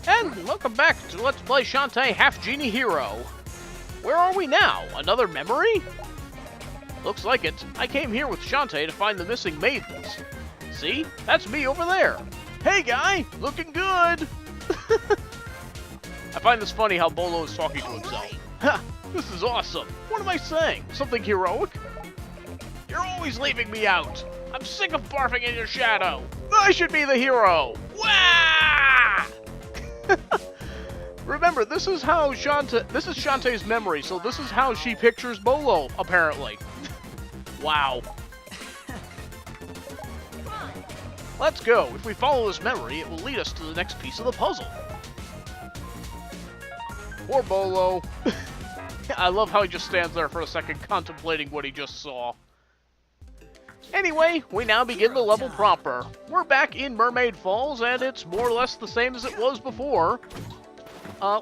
And welcome back to Let's Play Shantae Half Genie Hero. Where are we now? Another memory? Looks like it. I came here with Shantae to find the missing maidens. See? That's me over there. Hey guy, looking good! I find this funny how Bolo is talking to himself. Ha! This is awesome. What am I saying? Something heroic? You're always leaving me out. I'm sick of barfing in your shadow. I should be the hero. Wah! Remember, this is Shantae's memory, so this is how she pictures Bolo, apparently. Wow. Let's go. If we follow this memory, it will lead us to the next piece of the puzzle. Poor Bolo. I love how he just stands there for a second contemplating what he just saw. Anyway, we now begin the level proper. We're back in Mermaid Falls, and it's more or less the same as it was before.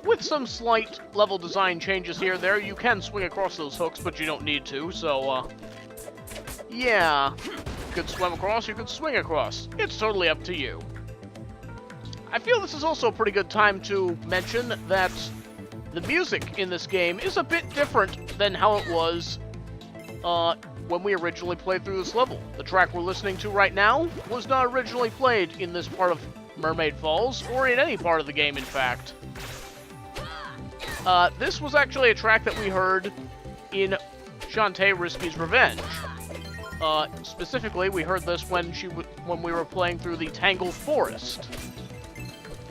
With some slight level design changes here and there. You can swing across those hooks, but you don't need to, so, yeah. You could swim across, you could swing across. It's totally up to you. I feel this is also a pretty good time to mention that the music in this game is a bit different than how it was, when we originally played through this level. The track we're listening to right now was not originally played in this part of Mermaid Falls, or in any part of the game, in fact. This was actually a track that we heard in Shantae Risky's Revenge. Specifically, we heard this when we were playing through the Tangled Forest,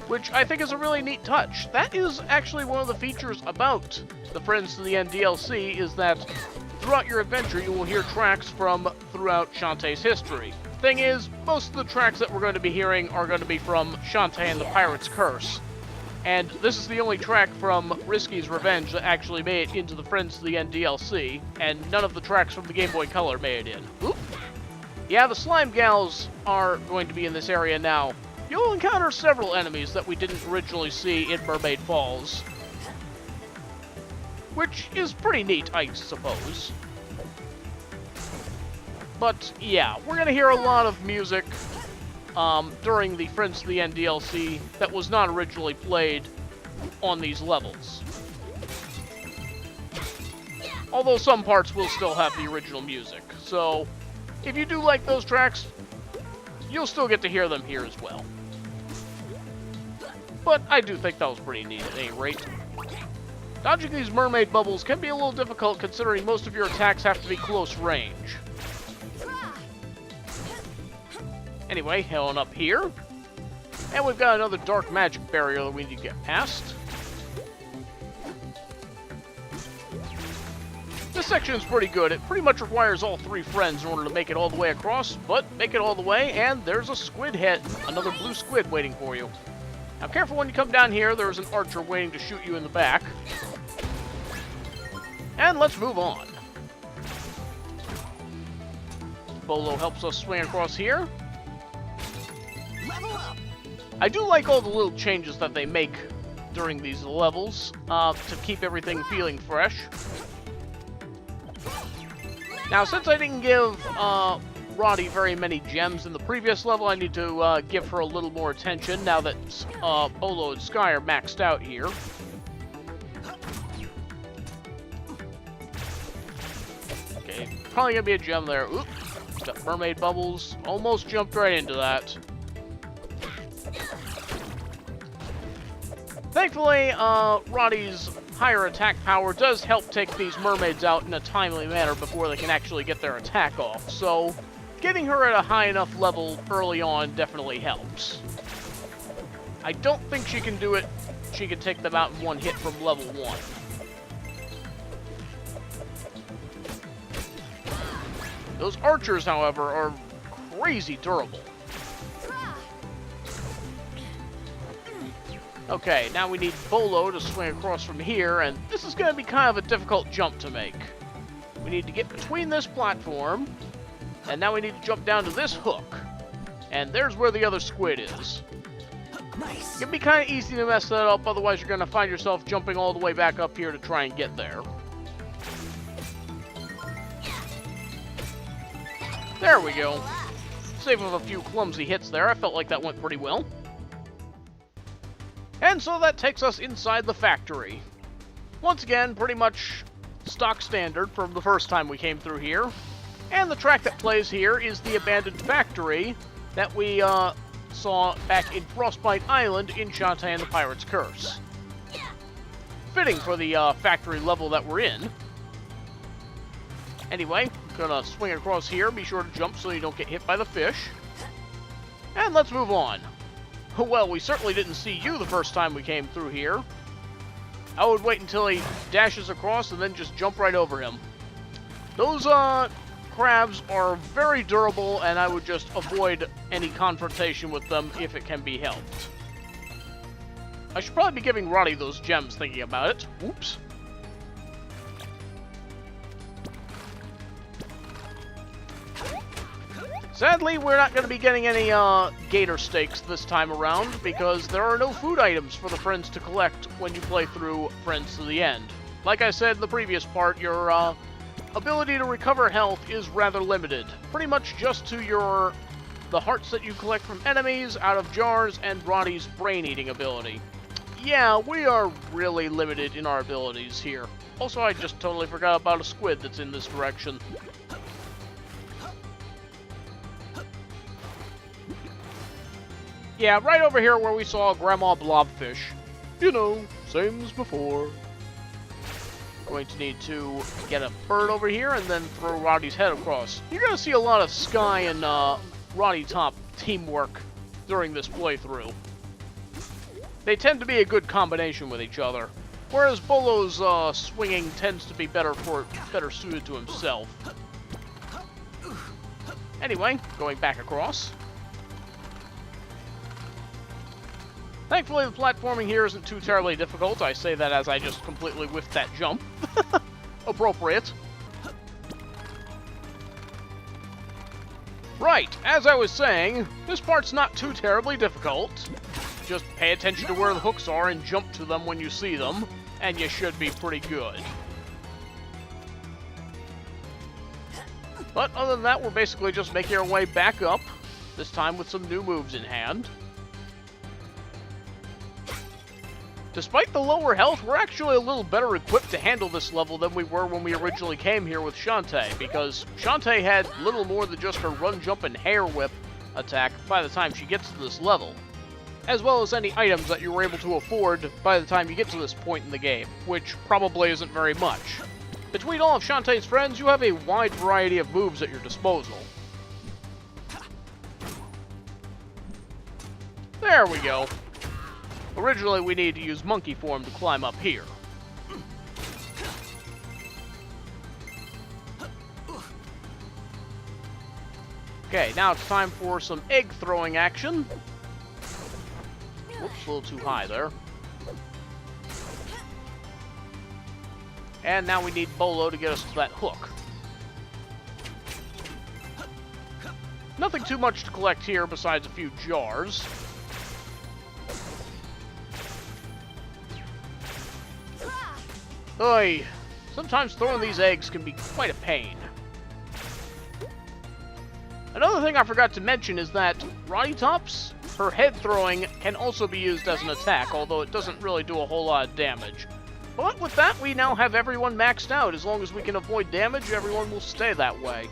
which I think is a really neat touch. That is actually one of the features about the Friends to the End DLC, is that throughout your adventure, you will hear tracks from throughout Shantae's history. Thing is, most of the tracks that we're going to be hearing are going to be from Shantae and the Pirate's Curse. And this is the only track from Risky's Revenge that actually made it into the Friends to the End DLC, and none of the tracks from the Game Boy Color made it in. Oop. Yeah, the Slime Gals are going to be in this area now. You'll encounter several enemies that we didn't originally see in Mermaid Falls, which is pretty neat, I suppose. But, yeah, we're going to hear a lot of music during the Friends to the End DLC that was not originally played on these levels. Although some parts will still have the original music. So, if you do like those tracks, you'll still get to hear them here as well. But I do think that was pretty neat at any rate. Dodging these mermaid bubbles can be a little difficult considering most of your attacks have to be close range. Anyway, head on up here. And we've got another dark magic barrier that we need to get past. This section is pretty good. It pretty much requires all three friends in order to make it all the way across, but make it all the way, and there's a squid head, another blue squid waiting for you. Now careful when you come down here, there's an archer waiting to shoot you in the back. And let's move on. Bolo helps us swing across here. I do like all the little changes that they make during these levels to keep everything feeling fresh. Now, since I didn't give Roddy very many gems in the previous level, I need to give her a little more attention now that Bolo and Sky are maxed out here. Okay, probably gonna be a gem there. Oop, got mermaid bubbles. Almost jumped right into that. Thankfully, Roddy's higher attack power does help take these mermaids out in a timely manner before they can actually get their attack off, so getting her at a high enough level early on definitely helps. I don't think she can do it. She can take them out in one hit from level 1. Those archers, however, are crazy durable. Okay, now we need Bolo to swing across from here, and this is going to be kind of a difficult jump to make. We need to get between this platform, and now we need to jump down to this hook. And there's where the other squid is. Nice. It can be kind of easy to mess that up, otherwise you're going to find yourself jumping all the way back up here to try and get there. There we go. Save of a few clumsy hits there, I felt like that went pretty well. And so that takes us inside the factory. Once again, pretty much stock standard from the first time we came through here. And the track that plays here is the abandoned factory that we saw back in Frostbite Island in Shantae and the Pirate's Curse. Fitting for the factory level that we're in. Anyway, gonna swing across here. Be sure to jump so you don't get hit by the fish. And let's move on. Well, we certainly didn't see you the first time we came through here. I would wait until he dashes across and then just jump right over him. Those crabs are very durable, and I would just avoid any confrontation with them if it can be helped. I should probably be giving Roddy those gems thinking about it. Whoops. Sadly, we're not going to be getting any gator steaks this time around, because there are no food items for the friends to collect when you play through Friends to the End. Like I said in the previous part, your ability to recover health is rather limited. Pretty much just to the hearts that you collect from enemies, out of jars, and Roddy's brain-eating ability. Yeah, we are really limited in our abilities here. Also, I just totally forgot about a squid that's in this direction. Yeah, right over here where we saw Grandma Blobfish. You know, same as before. Going to need to get a bird over here and then throw Roddy's head across. You're going to see a lot of Sky and Roddy Top teamwork during this playthrough. They tend to be a good combination with each other, whereas Bolo's swinging tends to be better suited to himself. Anyway, going back across. Thankfully, the platforming here isn't too terribly difficult. I say that as I just completely whiffed that jump. Appropriate. Right, as I was saying, this part's not too terribly difficult. Just pay attention to where the hooks are and jump to them when you see them, and you should be pretty good. But other than that, we're basically just making our way back up, this time with some new moves in hand. Despite the lower health, we're actually a little better equipped to handle this level than we were when we originally came here with Shantae, because Shantae had little more than just her run, jump, and hair whip attack by the time she gets to this level, as well as any items that you were able to afford by the time you get to this point in the game, which probably isn't very much. Between all of Shantae's friends, you have a wide variety of moves at your disposal. There we go. Originally, we needed to use monkey form to climb up here. Okay, now it's time for some egg throwing action. Whoops, a little too high there. And now we need Bolo to get us to that hook. Nothing too much to collect here besides a few jars. Oy, sometimes throwing these eggs can be quite a pain. Another thing I forgot to mention is that Roddy Tops, her head throwing can also be used as an attack, although it doesn't really do a whole lot of damage. But with that, we now have everyone maxed out. As long as we can avoid damage, everyone will stay that way.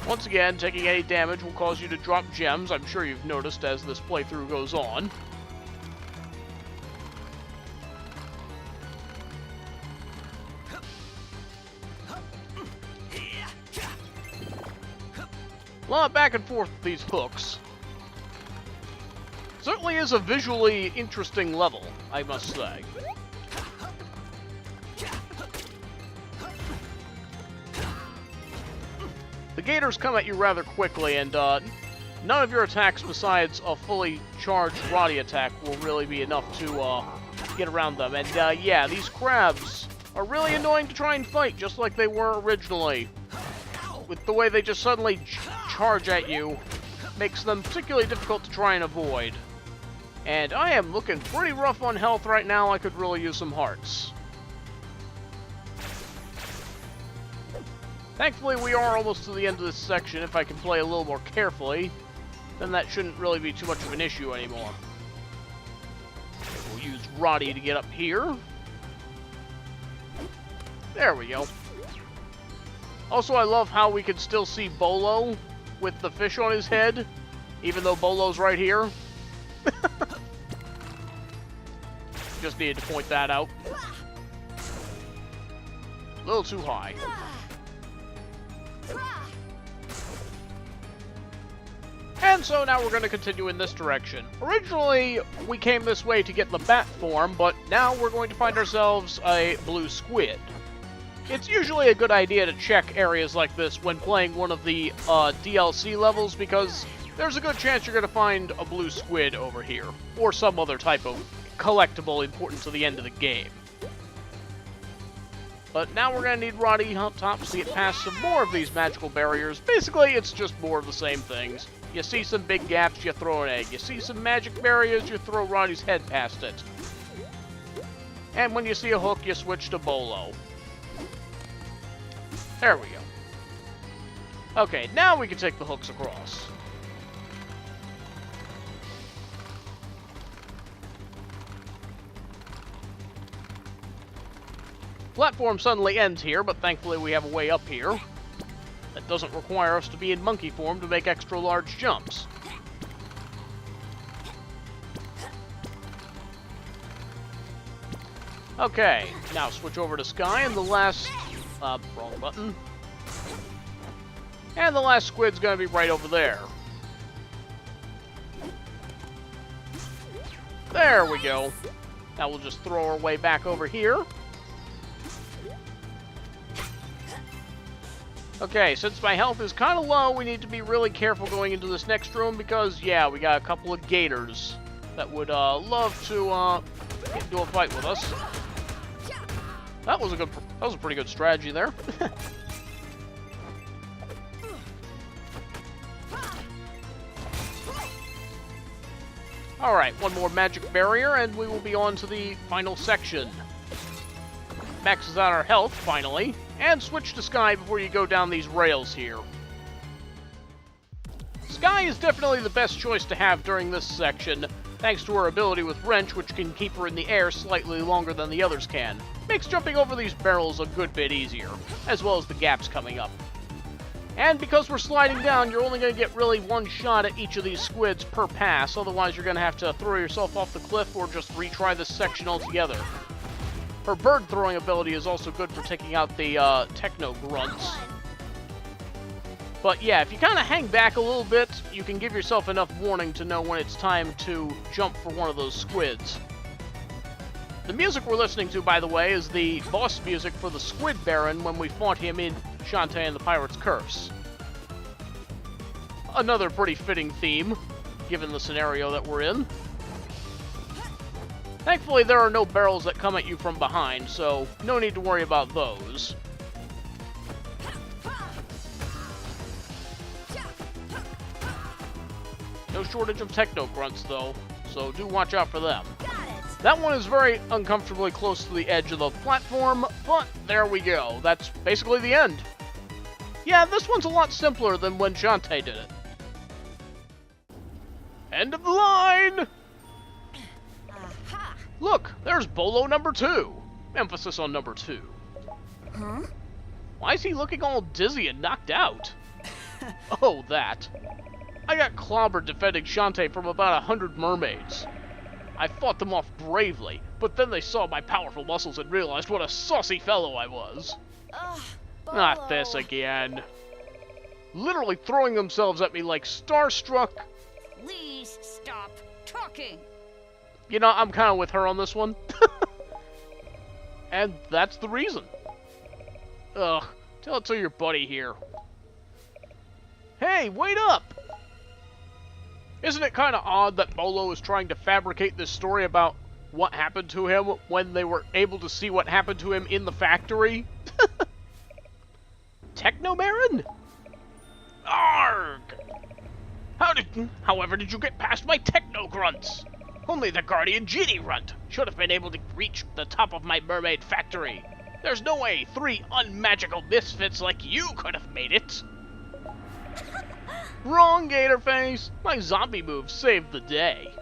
Once again, taking any damage will cause you to drop gems. I'm sure you've noticed as this playthrough goes on. A lot of back and forth with these hooks. Certainly is a visually interesting level, I must say. The gators come at you rather quickly, and none of your attacks besides a fully charged Roddy attack will really be enough to get around them. And yeah, these crabs are really annoying to try and fight, just like they were originally. With the way they just suddenly charge at you, makes them particularly difficult to try and avoid. And I am looking pretty rough on health right now. I could really use some hearts. Thankfully, we are almost to the end of this section. If I can play a little more carefully, then that shouldn't really be too much of an issue anymore. We'll use Roddy to get up here. There we go. Also, I love how we can still see Bolo with the fish on his head, even though Bolo's right here. Just needed to point that out. A little too high. And so now we're going to continue in this direction. Originally, we came this way to get the bat form, but now we're going to find ourselves a blue squid. It's usually a good idea to check areas like this when playing one of the DLC levels, because there's a good chance you're going to find a blue squid over here, or some other type of collectible important to the end of the game. But now we're going to need Roddy on top to get past some more of these magical barriers. Basically, it's just more of the same things. You see some big gaps, you throw an egg. You see some magic barriers, you throw Roddy's head past it. And when you see a hook, you switch to Bolo. There we go. Okay, now we can take the hooks across. Platform suddenly ends here, but thankfully we have a way up here. That doesn't require us to be in monkey form to make extra large jumps. Okay, now switch over to Sky, and the last... wrong button. And the last squid's gonna be right over there. There we go. Now we'll just throw our way back over here. Okay, since my health is kind of low, we need to be really careful going into this next room because, yeah, we got a couple of gators that would love to get into a fight with us. That was a pretty good strategy there. Alright, one more magic barrier and we will be on to the final section. Maxes out our health, finally. And switch to Sky before you go down these rails here. Sky is definitely the best choice to have during this section, thanks to her ability with Wrench, which can keep her in the air slightly longer than the others can. Makes jumping over these barrels a good bit easier, as well as the gaps coming up. And because we're sliding down, you're only going to get really one shot at each of these squids per pass, otherwise you're going to have to throw yourself off the cliff or just retry this section altogether. Her bird-throwing ability is also good for taking out the techno grunts. But yeah, if you kind of hang back a little bit, you can give yourself enough warning to know when it's time to jump for one of those squids. The music we're listening to, by the way, is the boss music for the Squid Baron when we fought him in Shantae and the Pirate's Curse. Another pretty fitting theme, given the scenario that we're in. Thankfully, there are no barrels that come at you from behind, so no need to worry about those. No shortage of techno grunts, though, so do watch out for them. That one is very uncomfortably close to the edge of the platform, but there we go. That's basically the end. Yeah, this one's a lot simpler than when Shantae did it. End of the line! Look, there's Bolo number 2. Emphasis on number 2. Huh? Why is he looking all dizzy and knocked out? Oh, that. I got clobbered defending Shantae from about 100 mermaids. I fought them off bravely, but then they saw my powerful muscles and realized what a saucy fellow I was. Not this again. Literally throwing themselves at me like starstruck. Please stop talking. You know, I'm kind of with her on this one. And that's the reason. Ugh, tell it to your buddy here. Hey, wait up! Isn't it kind of odd that Bolo is trying to fabricate this story about what happened to him when they were able to see what happened to him in the factory? Techno Baron? Arg! However did you get past my techno grunts? Only the Guardian Genie runt should have been able to reach the top of my mermaid factory. There's no way 3 unmagical misfits like you could have made it. Wrong, Gatorface. My zombie move saved the day.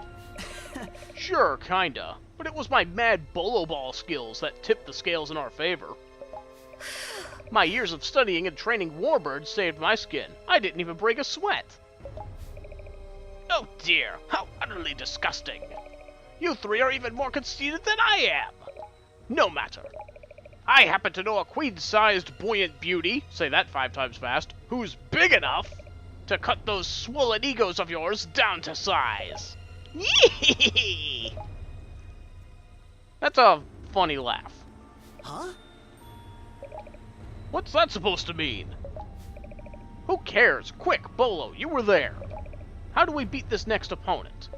Sure, kinda. But it was my mad Bolo ball skills that tipped the scales in our favor. My years of studying and training warbirds saved my skin. I didn't even break a sweat. Oh dear, how utterly disgusting. You three are even more conceited than I am. No matter. I happen to know a queen-sized buoyant beauty, say that 5 times fast, who's big enough to cut those swollen egos of yours down to size. Yee! That's a funny laugh. Huh? What's that supposed to mean? Who cares? Quick, Bolo, you were there. How do we beat this next opponent?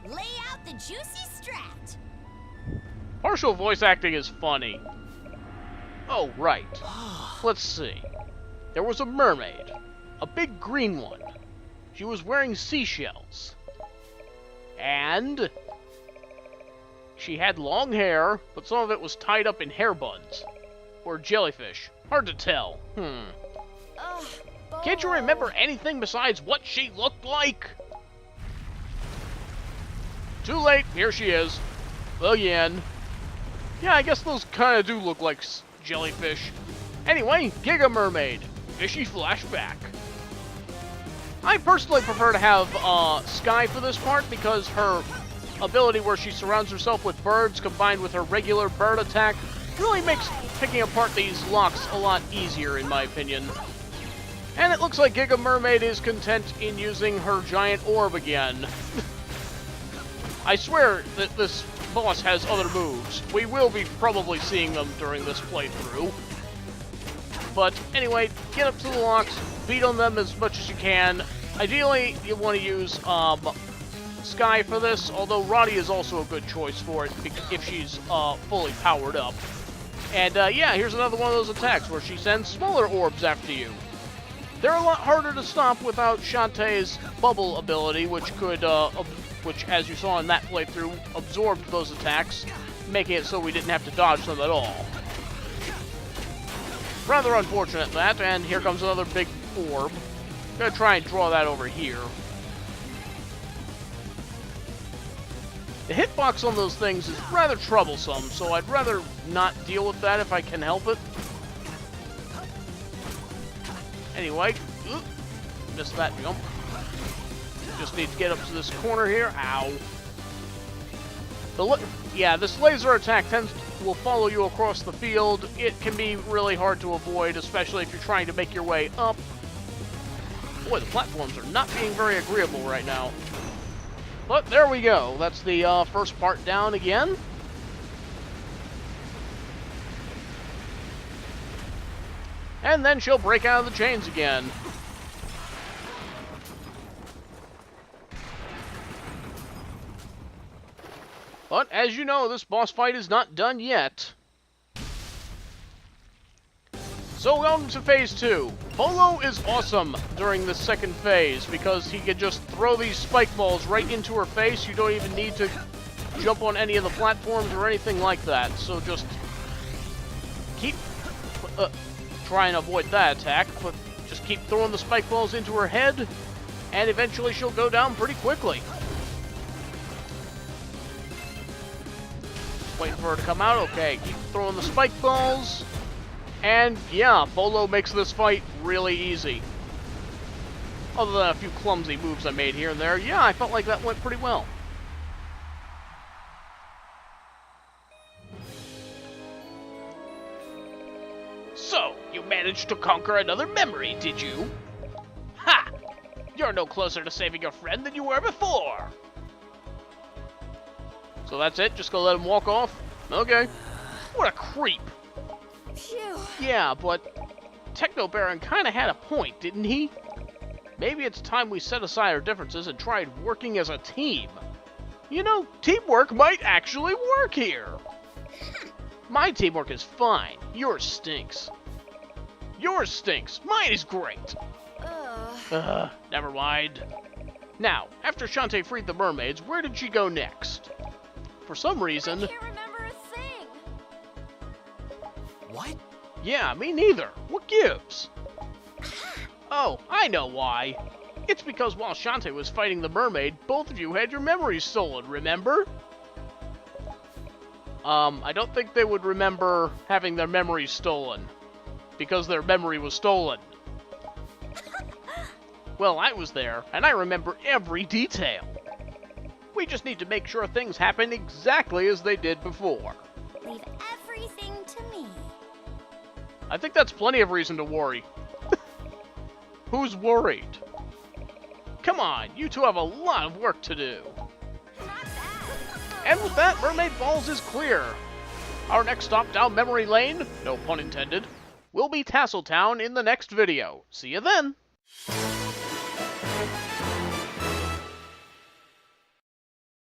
Lay out the juicy strat. Partial voice acting is funny. Oh, right. Let's see. There was a mermaid. A big green one. She was wearing seashells. And she had long hair, but some of it was tied up in hair buns. Or jellyfish. Hard to tell. Ugh, Can't you Bolo. remember anything besides what she looked like? Too late, here she is. Again. Yeah, I guess those kind of do look like jellyfish. Anyway, Giga Mermaid. Fishy flashback. I personally prefer to have Sky for this part because her ability where she surrounds herself with birds combined with her regular bird attack really makes picking apart these locks a lot easier in my opinion. And it looks like Giga Mermaid is content in using her giant orb again. I swear that this boss has other moves. We will be probably seeing them during this playthrough. But anyway, get up to the locks, beat on them as much as you can. Ideally, you want to use Sky for this, although Roddy is also a good choice for it if she's fully powered up. And yeah, here's another one of those attacks where she sends smaller orbs after you. They're a lot harder to stop without Shantae's bubble ability, which could, which as you saw in that playthrough, absorbed those attacks, making it so we didn't have to dodge them at all. Rather unfortunate that, and here comes another big orb. Gonna try and draw that over here. The hitbox on those things is rather troublesome, so I'd rather not deal with that if I can help it. Anyway, missed that jump. Just need to get up to this corner here. Ow. Yeah, this laser attack will follow you across the field. It can be really hard to avoid, especially if you're trying to make your way up. Boy, the platforms are not being very agreeable right now. But there we go. That's the first part down again. And then she'll break out of the chains again. But as you know, this boss fight is not done yet. So on to phase 2. Bolo is awesome during the second phase because he can just throw these spike balls right into her face. You don't even need to jump on any of the platforms or anything like that. So just keep try and avoid that attack, but just keep throwing the spike balls into her head, and eventually she'll go down pretty quickly. Waiting for her to come out. Okay, keep throwing the spike balls. And yeah, Bolo makes this fight really easy. Other than a few clumsy moves I made here and there, yeah, I felt like that went pretty well. So, you managed to conquer another memory, did you? Ha! You're no closer to saving your friend than you were before! So that's it? Just gonna let him walk off? Okay. What a creep! Phew. Yeah, but Techno Baron kinda had a point, didn't he? Maybe it's time we set aside our differences and tried working as a team. You know, teamwork might actually work here! My teamwork is fine. Yours stinks. Yours stinks. Mine is great. Never mind. Now, after Shantae freed the mermaids, where did she go next? For some reason... I can't remember a thing. What? Yeah, me neither. What gives? Oh, I know why. It's because while Shantae was fighting the mermaid, both of you had your memories stolen, remember? I don't think they would remember having their memory stolen, because their memory was stolen. Well, I was there, and I remember every detail. We just need to make sure things happen exactly as they did before. Leave everything to me. I think that's plenty of reason to worry. Who's worried? Come on, you two have a lot of work to do. Not bad. And with that, Mermaid Falls is clear. Our next stop down memory lane, no pun intended, will be Tasseltown in the next video. See you then!